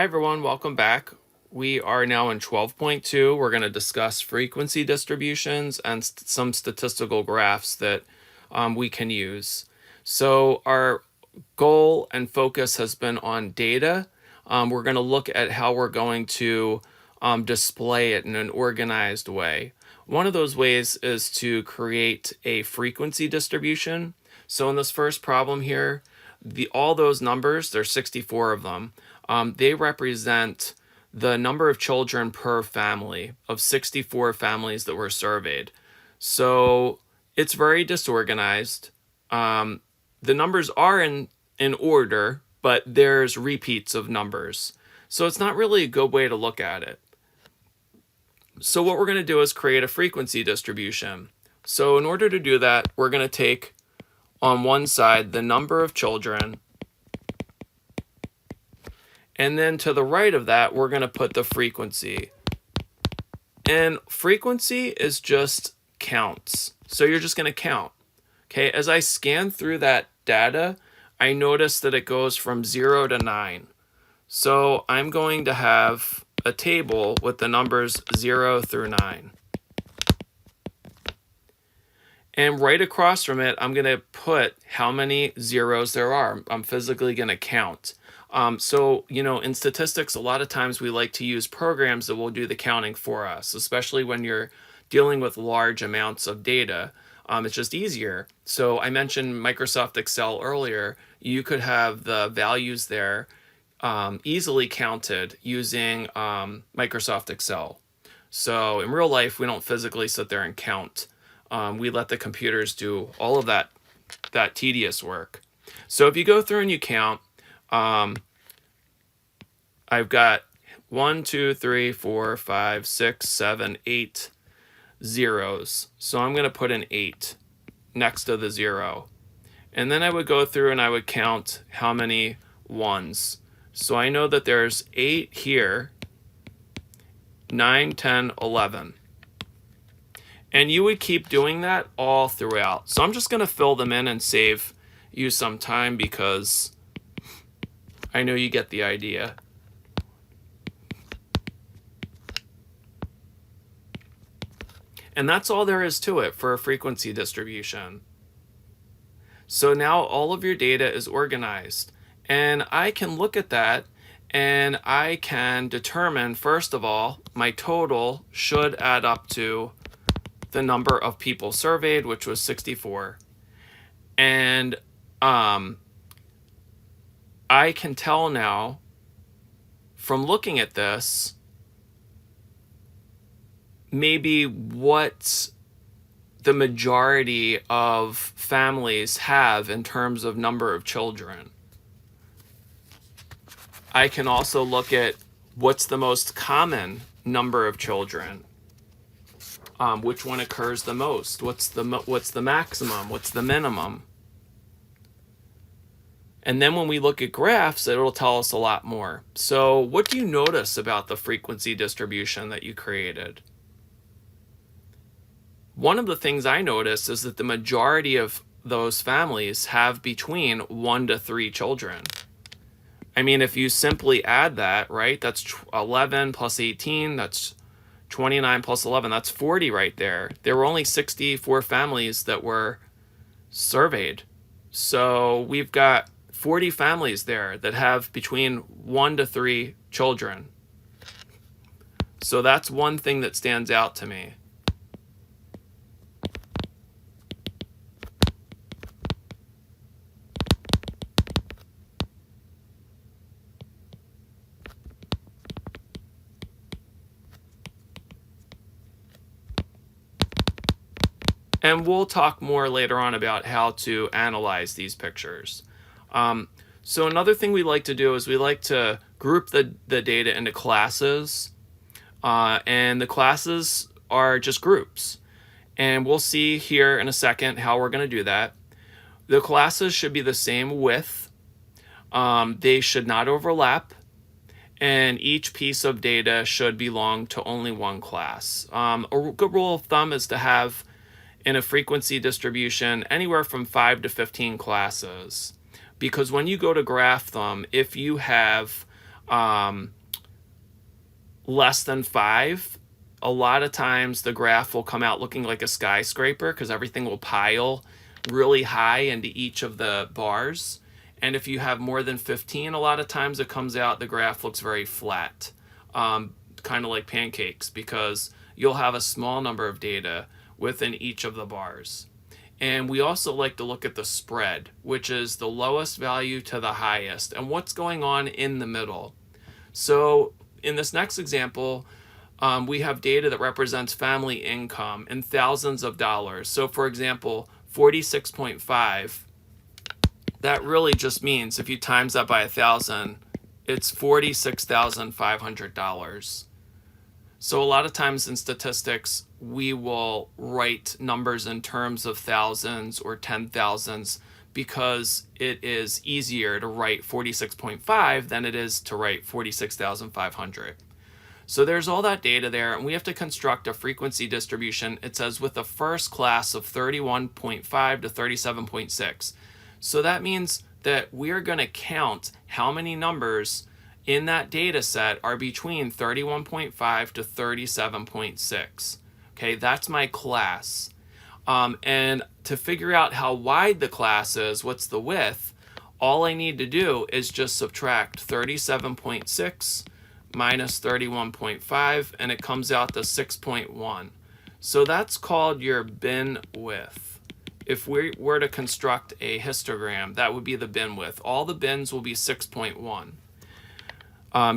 Hi everyone, welcome back. We are now in 12.2. We're going to discuss frequency distributions and some statistical graphs that we can use. So our goal and focus has been on data. We're going to look at how we're going to display it in an organized way. One of those ways is to create a frequency distribution. So in this first problem here, all those numbers, there's 64 of them, they represent the number of children per family of 64 families that were surveyed. So it's very disorganized. The numbers are in order, but there's repeats of numbers. So it's not really a good way to look at it. So what we're going to do is create a frequency distribution. So in order to do that, we're going to take on one side the number of children, and then to the right of that, we're going to put the frequency. And frequency is just counts. So you're just going to count. Okay, as I scan through that data, I notice that it goes from 0 to 9. So I'm going to have a table with the numbers 0 through 9. And right across from it, I'm going to put how many zeros there are. I'm physically going to count. So, in statistics, a lot of times we like to use programs that will do the counting for us, especially when you're dealing with large amounts of data. It's just easier. So I mentioned Microsoft Excel earlier. You could have the values there easily counted using Microsoft Excel. So in real life, we don't physically sit there and count. We let the computers do all of that tedious work. So if you go through and you count, I've got 1, 2, 3, 4, 5, 6, 7, 8 zeros. So I'm going to put an 8 next to the 0. And then I would go through and I would count how many ones. So I know that there's 8 here, 9, 10, 11. And you would keep doing that all throughout. So I'm just going to fill them in and save you some time because I know you get the idea. And that's all there is to it for a frequency distribution. So now all of your data is organized. And I can look at that and I can determine, first of all, my total should add up to the number of people surveyed, which was 64. And I can tell now from looking at this maybe what the majority of families have in terms of number of children. I can also look at what's the most common number of children. Which one occurs the most? What's the maximum? What's the minimum? And then when we look at graphs, it'll tell us a lot more. So what do you notice about the frequency distribution that you created? One of the things I notice is that the majority of those families have between 1 to 3 children. I mean, if you simply add that, right, that's 11 plus 18, that's 29 plus 11, that's 40 right there. There were only 64 families that were surveyed. So we've got 40 families there that have between 1 to 3 children. So that's one thing that stands out to me. And we'll talk more later on about how to analyze these pictures. So another thing we like to do is we like to group the data into classes. And the classes are just groups. And we'll see here in a second how we're going to do that. The classes should be the same width. They should not overlap. And each piece of data should belong to only one class. A good rule of thumb is to have in a frequency distribution anywhere from 5 to 15 classes. Because when you go to graph them, if you have less than 5, a lot of times the graph will come out looking like a skyscraper because everything will pile really high into each of the bars. And if you have more than 15, a lot of times it comes out, the graph looks very flat, kind of like pancakes, because you'll have a small number of data within each of the bars. And we also like to look at the spread, which is the lowest value to the highest, and what's going on in the middle. So in this next example, we have data that represents family income in thousands of dollars. So for example, 46.5, that really just means if you times that by 1,000, it's $46,500. So a lot of times in statistics, we will write numbers in terms of thousands or 10,000s because it is easier to write 46.5 than it is to write 46,500. So there's all that data there, and we have to construct a frequency distribution. It says with the first class of 31.5 to 37.6. So that means that we're going to count how many numbers in that data set are between 31.5 to 37.6. Okay, that's my class. And to figure out how wide the class is, what's the width, all I need to do is just subtract 37.6 minus 31.5, and it comes out to 6.1. So that's called your bin width. If we were to construct a histogram, that would be the bin width. All the bins will be 6.1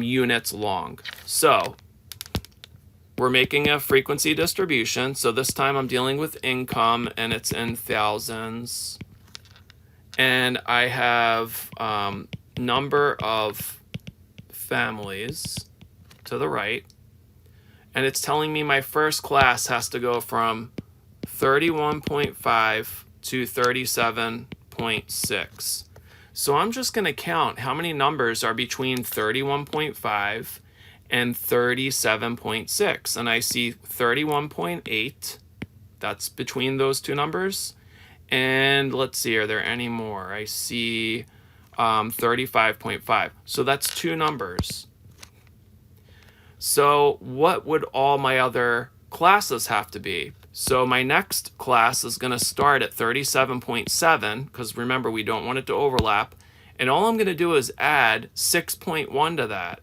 units long. So we're making a frequency distribution. So this time I'm dealing with income, and it's in thousands. And I have number of families to the right. And it's telling me my first class has to go from 31.5 to 37.6. So I'm just going to count how many numbers are between 31.5 and 37.6. And I see 31.8. That's between those two numbers. And let's see, are there any more? I see 35.5. So that's two numbers. So what would all my other classes have to be? So my next class is going to start at 37.7, because remember, we don't want it to overlap. And all I'm going to do is add 6.1 to that.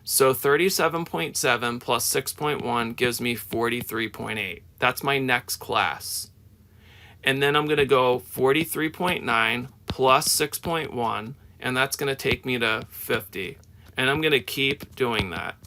So 37.7 plus 6.1 gives me 43.8. That's my next class. And then I'm going to go 43.9 plus 6.1, and that's going to take me to 50. And I'm going to keep doing that.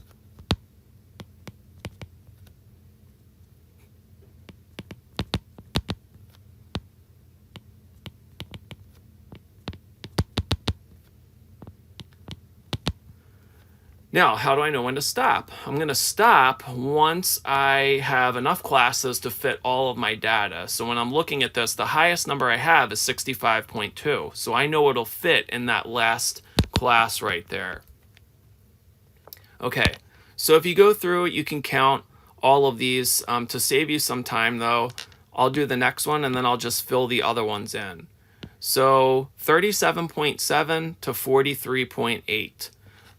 Now, how do I know when to stop? I'm going to stop once I have enough classes to fit all of my data. So when I'm looking at this, the highest number I have is 65.2. So I know it'll fit in that last class right there. Okay, so if you go through it, you can count all of these. To save you some time, though, I'll do the next one, and then I'll just fill the other ones in. So 37.7 to 43.8.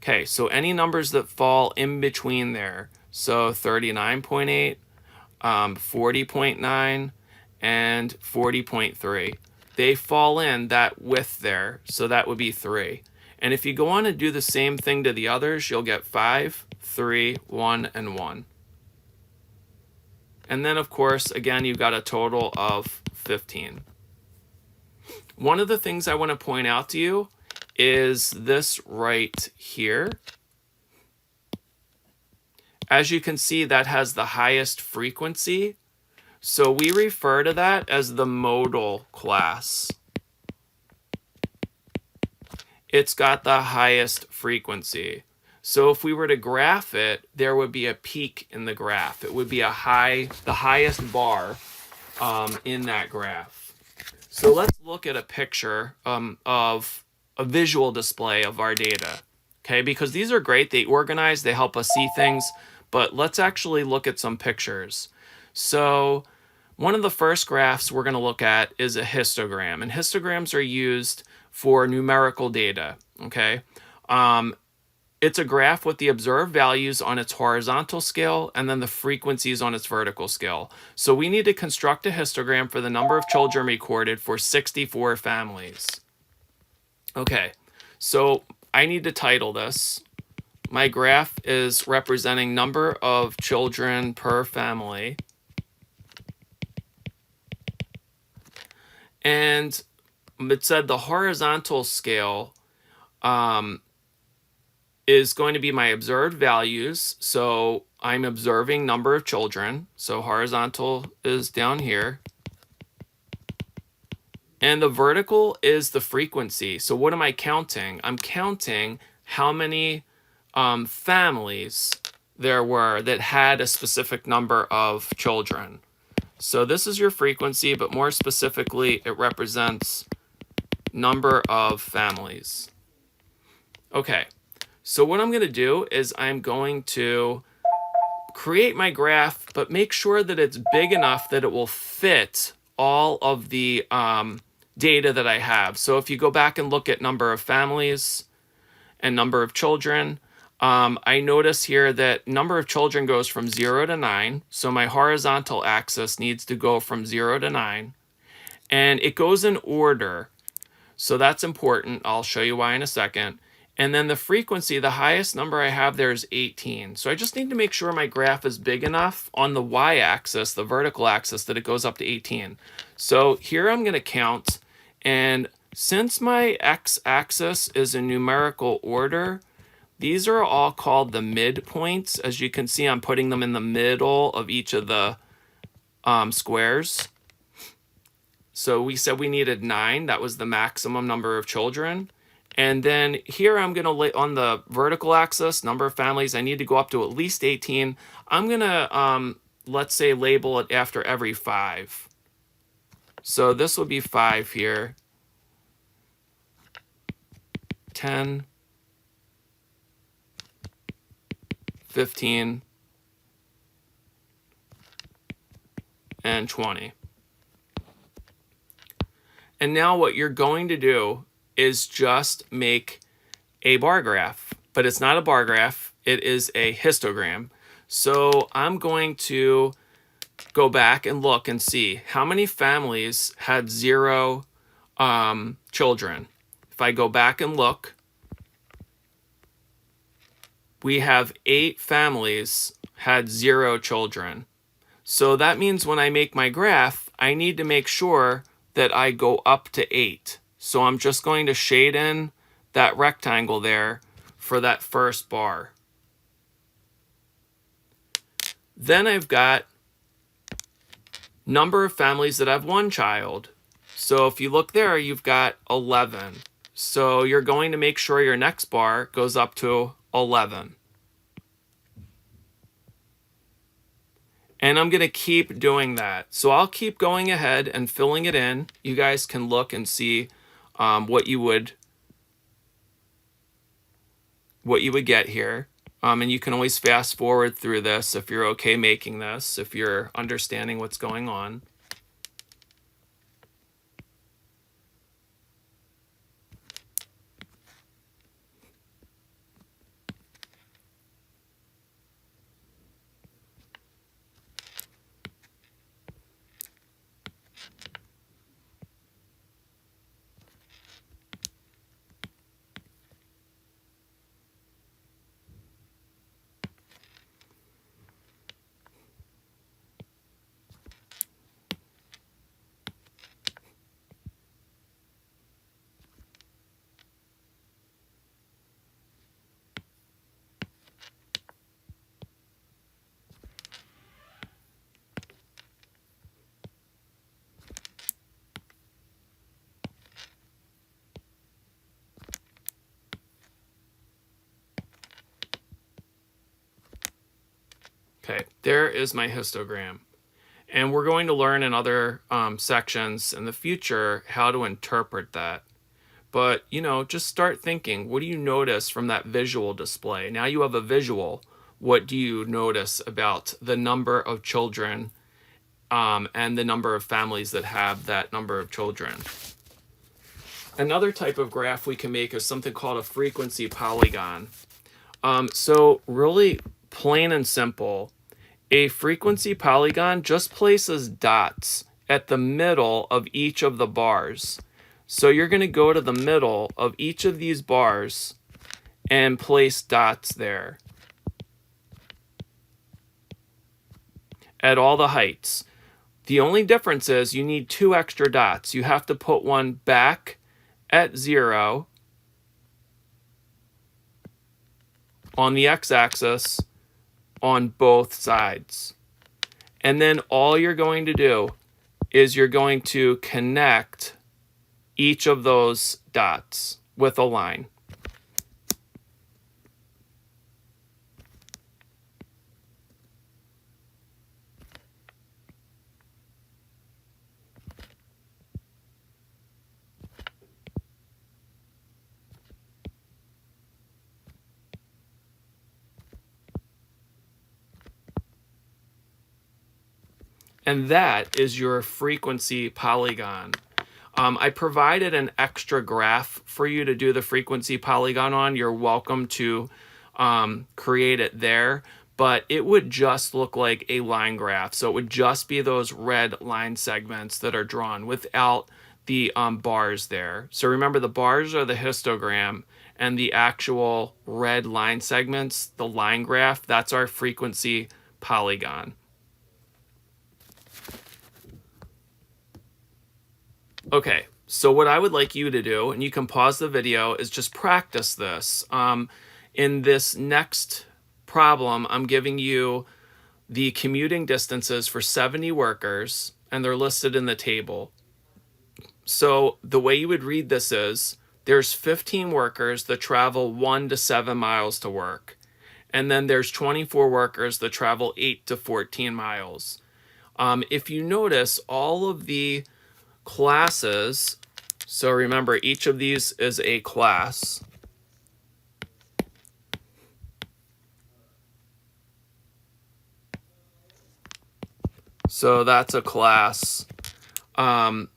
Okay, so any numbers that fall in between there, so 39.8, 40.9, and 40.3, they fall in that width there, so that would be 3. And if you go on and do the same thing to the others, you'll get 5, 3, 1, and 1. And then, of course, again, you've got a total of 15. One of the things I want to point out to you is this right here. As you can see, that has the highest frequency. So we refer to that as the modal class. It's got the highest frequency. So if we were to graph it, there would be a peak in the graph. It would be the highest bar in that graph. So let's look at a picture of a visual display of our data, okay? Because these are great, they organize, they help us see things, but let's actually look at some pictures. So one of the first graphs we're going to look at is a histogram, and histograms are used for numerical data, okay? It's a graph with the observed values on its horizontal scale and then the frequencies on its vertical scale. So we need to construct a histogram for the number of children recorded for 64 families. Okay, so I need to title this. My graph is representing number of children per family. And it said the horizontal scale is going to be my observed values. So I'm observing number of children. So horizontal is down here. And the vertical is the frequency. So what am I counting? I'm counting how many families there were that had a specific number of children. So this is your frequency, but more specifically, it represents number of families. Okay, so what I'm going to do is I'm going to create my graph, but make sure that it's big enough that it will fit all of the data that I have. So if you go back and look at number of families and number of children, I notice here that number of children goes from 0 to 9. So my horizontal axis needs to go from 0 to 9. And it goes in order. So that's important. I'll show you why in a second. And then the frequency, the highest number I have there is 18. So I just need to make sure my graph is big enough on the y-axis, the vertical axis, that it goes up to 18. So here I'm going to count. And since my x-axis is in numerical order, these are all called the midpoints. As you can see, I'm putting them in the middle of each of the squares. So we said we needed 9. That was the maximum number of children. And then here I'm going to, on the vertical axis, number of families, I need to go up to at least 18. I'm going to, let's say, label it after every 5. So this will be 5 here. 10. 15. And 20. And now what you're going to do is just make a bar graph, but it's not a bar graph, it is a histogram. So I'm going to go back and look and see how many families had 0 children. If I go back and look, we have 8 families had 0 children. So that means when I make my graph, I need to make sure that I go up to 8. So I'm just going to shade in that rectangle there for that first bar. Then I've got number of families that have 1 child. So if you look there, you've got 11. So you're going to make sure your next bar goes up to 11. And I'm going to keep doing that. So I'll keep going ahead and filling it in. You guys can look and see what you would get here. And you can always fast forward through this if you're okay making this, if you're understanding what's going on. Okay, there is my histogram. And we're going to learn in other sections in the future how to interpret that. But, just start thinking, what do you notice from that visual display? Now you have a visual. What do you notice about the number of children and the number of families that have that number of children? Another type of graph we can make is something called a frequency polygon. So really plain and simple, a frequency polygon just places dots at the middle of each of the bars. So you're going to go to the middle of each of these bars and place dots there at all the heights. The only difference is you need 2 extra dots. You have to put one back at 0 on the x-axis on both sides. And then all you're going to do is you're going to connect each of those dots with a line. And that is your frequency polygon. I provided an extra graph for you to do the frequency polygon on. You're welcome to create it there, but it would just look like a line graph. So it would just be those red line segments that are drawn without the bars there. So remember, the bars are the histogram, and the actual red line segments, the line graph, that's our frequency polygon. Okay, so what I would like you to do, and you can pause the video, is just practice this. In this next problem, I'm giving you the commuting distances for 70 workers, and they're listed in the table. So the way you would read this is, there's 15 workers that travel 1 to 7 miles to work. And then there's 24 workers that travel 8 to 14 miles. If you notice, all of the classes, so remember, each of these is a class. So that's a class. 8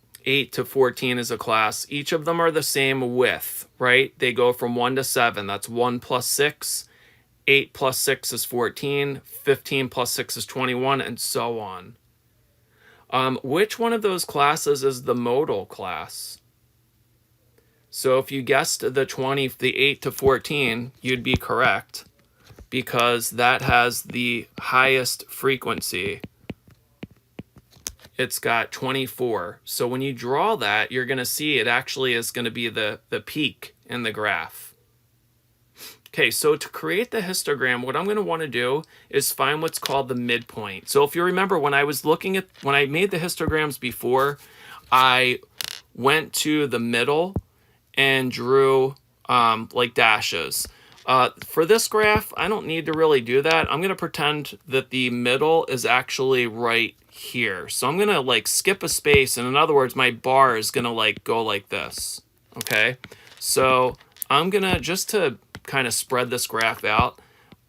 to 14 is a class. Each of them are the same width, right? They go from 1 to 7. That's 1 plus 6. 8 plus 6 is 14. 15 plus 6 is 21, and so on. Which one of those classes is the modal class? So if you guessed the 8 to 14, you'd be correct, because that has the highest frequency. It's got 24. So when you draw that, you're going to see it actually is going to be the peak in the graph. Okay, so to create the histogram, what I'm going to want to do is find what's called the midpoint. So if you remember, when I made the histograms before, I went to the middle and drew like dashes. For this graph, I don't need to really do that. I'm going to pretend that the middle is actually right here. So I'm going to like skip a space, and in other words, my bar is going to like go like this. Okay, so I'm going to, just to kind of spread this graph out,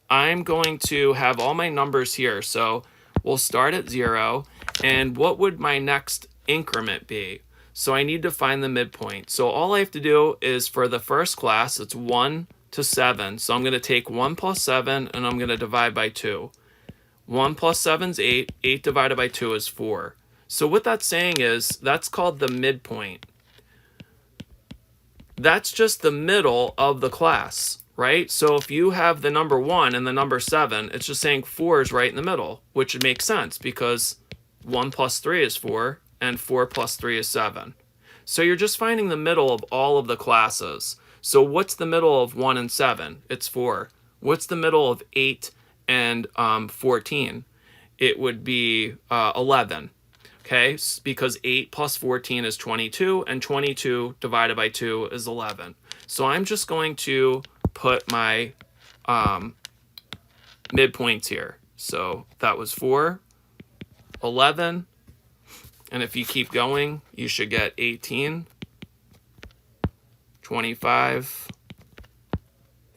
I'm going to have all my numbers here. So we'll start at 0, and what would my next increment be? So I need to find the midpoint. So all I have to do is, for the first class, it's 1 to 7. So I'm going to take 1 plus 7, and I'm going to divide by 2. 1 plus 7 is 8. 8 divided by 2 is 4. So what that's saying is, that's called the midpoint. That's just the middle of the class, right? So if you have the number 1 and the number 7, it's just saying 4 is right in the middle, which would make sense, because 1 plus 3 is 4, and 4 plus 3 is 7. So you're just finding the middle of all of the classes. So what's the middle of 1 and 7? It's 4. What's the middle of 8 and 14? It would be 11. Okay, because 8 plus 14 is 22, and 22 divided by 2 is 11. So I'm just going to put my midpoints here. So that was 4, 11, and if you keep going, you should get 18, 25,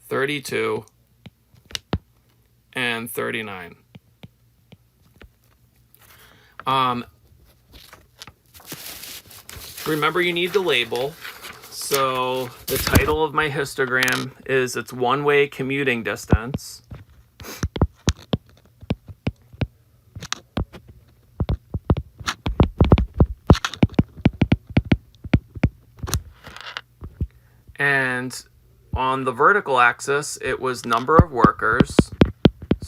32, and 39. Remember, you need to label. So the title of my histogram is It's One-Way Commuting Distance. And on the vertical axis, it was number of workers.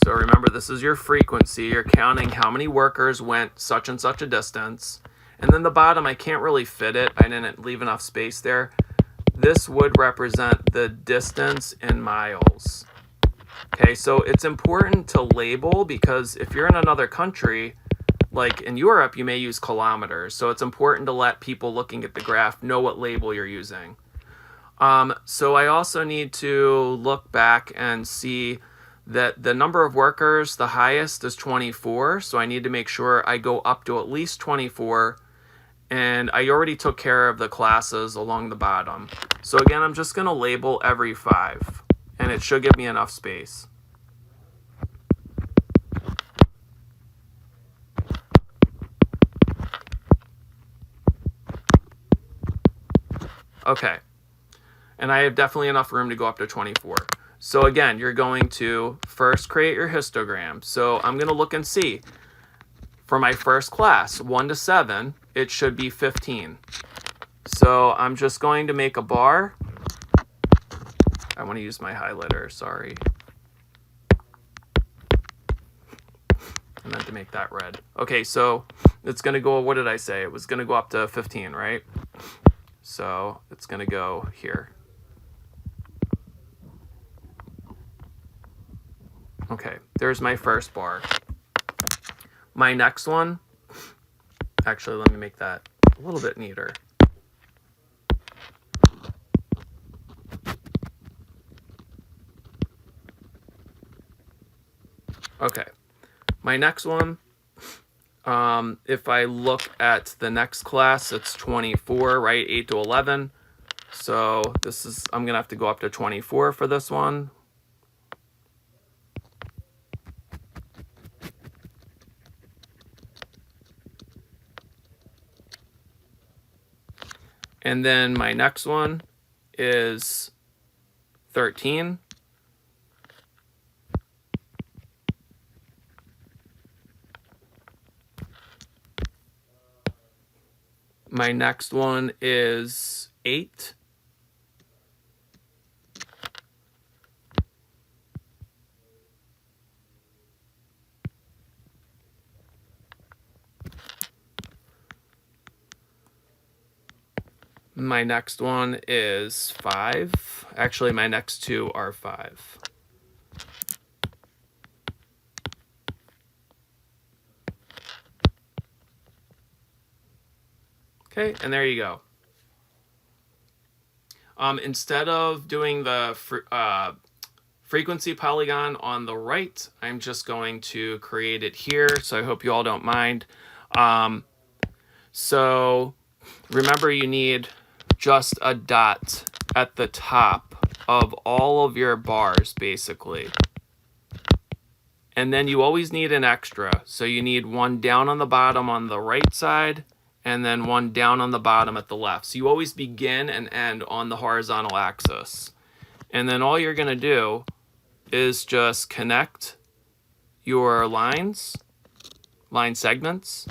So remember, this is your frequency. You're counting how many workers went such and such a distance. And then the bottom, I can't really fit it. I didn't leave enough space there. This would represent the distance in miles. Okay, so it's important to label, because if you're in another country, like in Europe, you may use kilometers. So it's important to let people looking at the graph know what label you're using. So I also need to look back and see that the number of workers, the highest is 24. So I need to make sure I go up to at least 24. And I already took care of the classes along the bottom. So again, I'm just going to label every 5. And it should give me enough space. Okay. And I have definitely enough room to go up to 24. So again, you're going to first create your histogram. So I'm going to look and see. For my first class, 1 to 7, it should be 15. So I'm just going to make a bar. I want to use my highlighter, sorry. I meant to make that red. Okay, so it's going to go, what did I say? It was going to go up to 15, right? So it's going to go here. Okay, there's my first bar. My next one, actually, let me make that a little bit neater. Okay, my next one, if I look at the next class, it's 24, right? 8 to 11. So this is, I'm going to have to go up to 24 for this one. And then my next one is 13. My next one is 8. My next one is 5. Actually, my next 2 are 5. Okay, and there you go. Instead of doing the frequency polygon on the right, I'm just going to create it here, so I hope you all don't mind. So remember, you need just a dot at the top of all of your bars, basically. And then you always need an extra. So you need one down on the bottom on the right side, and then one down on the bottom at the left. So you always begin and end on the horizontal axis. And then all you're going to do is just connect your line segments.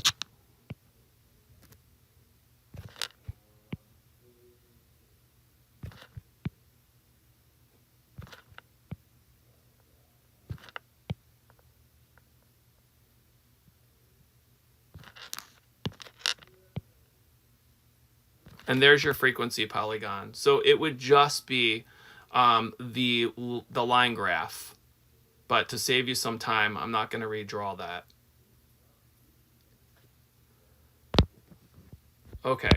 And there's your frequency polygon. So it would just be the line graph. But to save you some time, I'm not going to redraw that. Okay.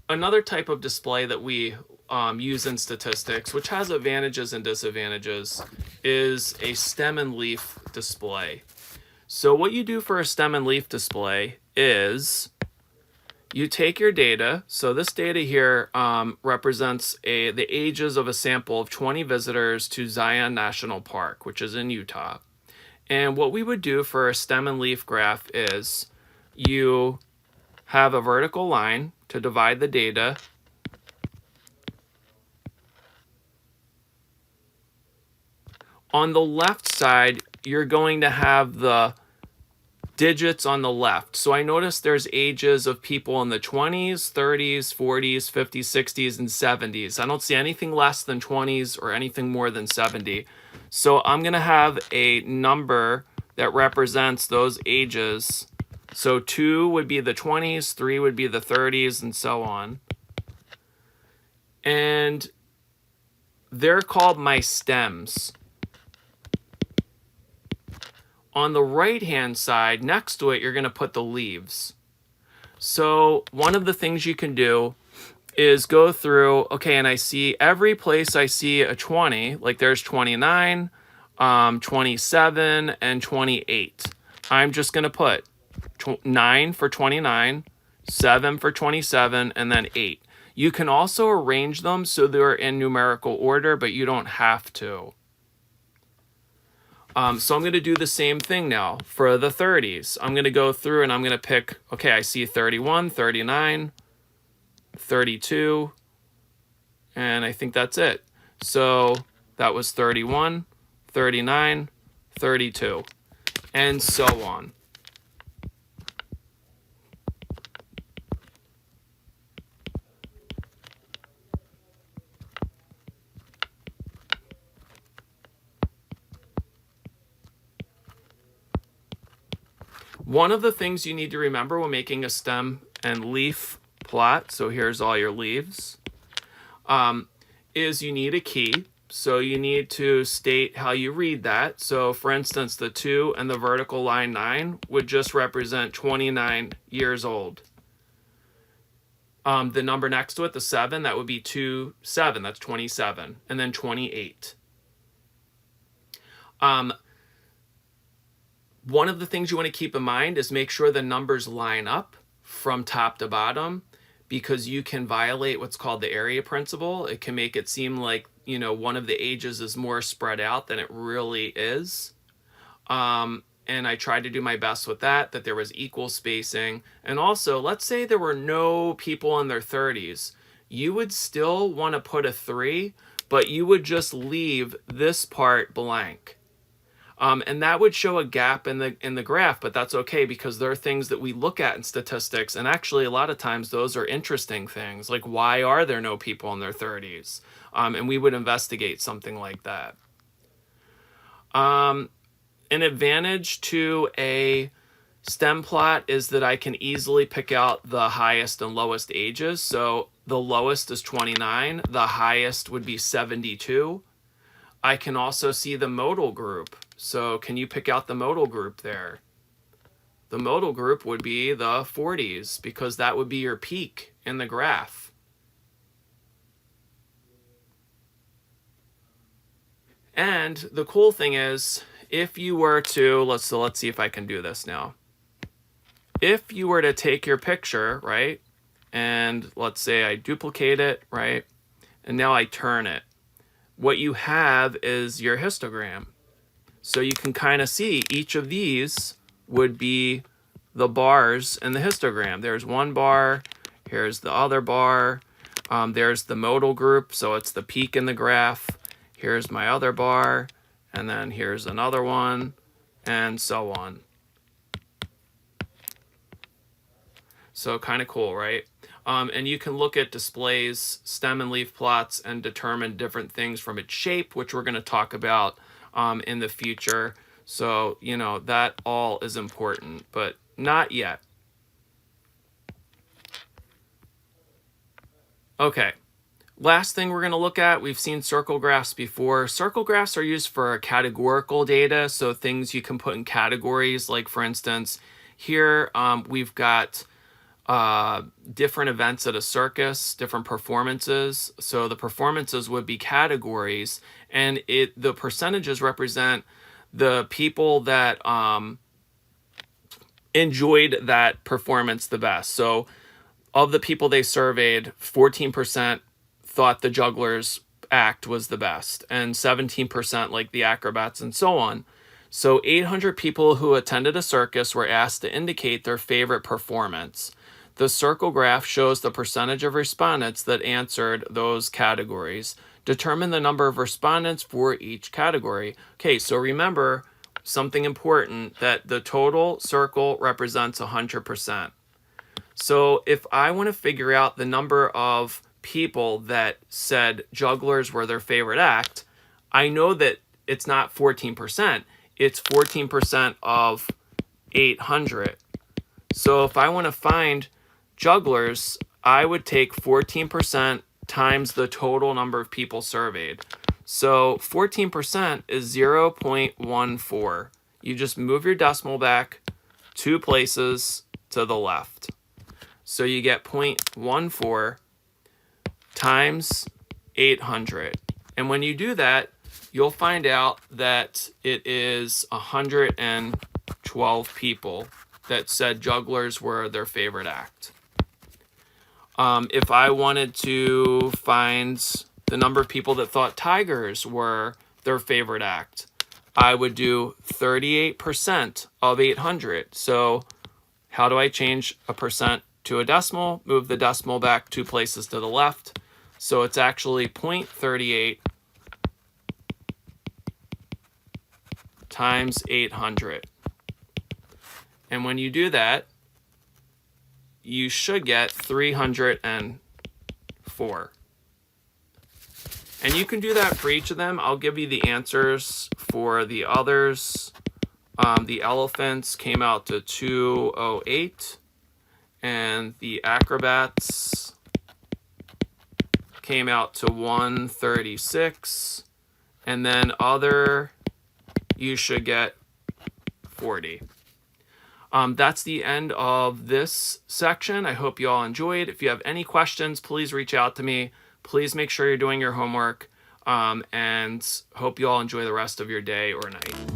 Another type of display that we use in statistics, which has advantages and disadvantages, is a stem and leaf display. So what you do for a stem and leaf display is you take your data. So this data here represents the ages of a sample of 20 visitors to Zion National Park, which is in Utah. And what we would do for a stem and leaf graph is you have a vertical line, to divide the data. On the left side, you're going to have the digits on the left. So I noticed there's ages of people in the 20s, 30s, 40s, 50s, 60s, and 70s. I don't see anything less than 20s or anything more than 70. So I'm going to have a number that represents those ages. So 2 would be the 20s, 3 would be the 30s, and so on. And they're called my stems. On the right-hand side, next to it, you're going to put the leaves. So one of the things you can do is go through, okay, and I see every place I see a 20, like there's 29, 27, and 28. I'm just going to put 9 for 29, 7 for 27, and then 8. You can also arrange them so they're in numerical order, but you don't have to. So I'm going to do the same thing now for the 30s. I'm going to go through and I'm going to pick, okay, I see 31, 39, 32, and I think that's it. So that was 31, 39, 32, and so on. One of the things you need to remember when making a stem and leaf plot, so here's all your leaves, is you need a key. So you need to state how you read that. So for instance, the 2 and the vertical line 9 would just represent 29 years old. The number next to it, the 7, that would be 2, 7, that's 27, and then 28. One of the things you want to keep in mind is make sure the numbers line up from top to bottom, because you can violate what's called the area principle. It can make it seem like, you know, one of the ages is more spread out than it really is. And I tried to do my best with that there was equal spacing. And also, let's say there were no people in their 30s. You would still want to put a 3, but you would just leave this part blank. And that would show a gap in the graph, but that's okay, because there are things that we look at in statistics, and actually a lot of times those are interesting things, like why are there no people in their 30s? And we would investigate something like that. An advantage to a stem plot is that I can easily pick out the highest and lowest ages. So the lowest is 29, the highest would be 72. I can also see the modal group. So can you pick out the modal group there? The modal group would be the 40s, because that would be your peak in the graph. And the cool thing is, if you were to, let's see if I can do this now. If you were to take your picture, right, and let's say I duplicate it, right, and now I turn it, what you have is your histogram. So you can kind of see each of these would be the bars in the histogram. There's one bar, here's the other bar, there's the modal group, so it's the peak in the graph. Here's my other bar, and then here's another one, and so on. So kind of cool, right? And you can look at displays, stem and leaf plots, and determine different things from its shape, which we're going to talk about in the future. So, you know, that all is important, but not yet. Okay. Last thing we're going to look at, we've seen circle graphs before. Circle graphs are used for categorical data, so things you can put in categories. Like, for instance, here we've got different events at a circus, different performances. So the performances would be categories, and the percentages represent the people that enjoyed that performance the best. So of the people they surveyed, 14% thought the juggler's act was the best, and 17% like the acrobats, and so on. So 800 people who attended a circus were asked to indicate their favorite performance. The circle graph shows the percentage of respondents that answered those categories. Determine the number of respondents for each category. Okay, so remember something important, that the total circle represents 100%. So if I want to figure out the number of people that said jugglers were their favorite act, I know that it's not 14%. It's 14% of 800. So if I want to find jugglers, I would take 14% times the total number of people surveyed. So 14% is 0.14. You just move your decimal back 2 places to the left. So you get 0.14 times 800. And when you do that, you'll find out that it is 112 people that said jugglers were their favorite act. If I wanted to find the number of people that thought tigers were their favorite act, I would do 38% of 800. So how do I change a percent to a decimal? Move the decimal back 2 places to the left. So it's actually 0.38 times 800. And when you do that, you should get 304. And you can do that for each of them. I'll give you the answers for the others. The elephants came out to 208, and the acrobats came out to 136, and then other, you should get 40. That's the end of this section. I hope you all enjoyed. If you have any questions, please reach out to me. Please make sure you're doing your homework, and hope you all enjoy the rest of your day or night.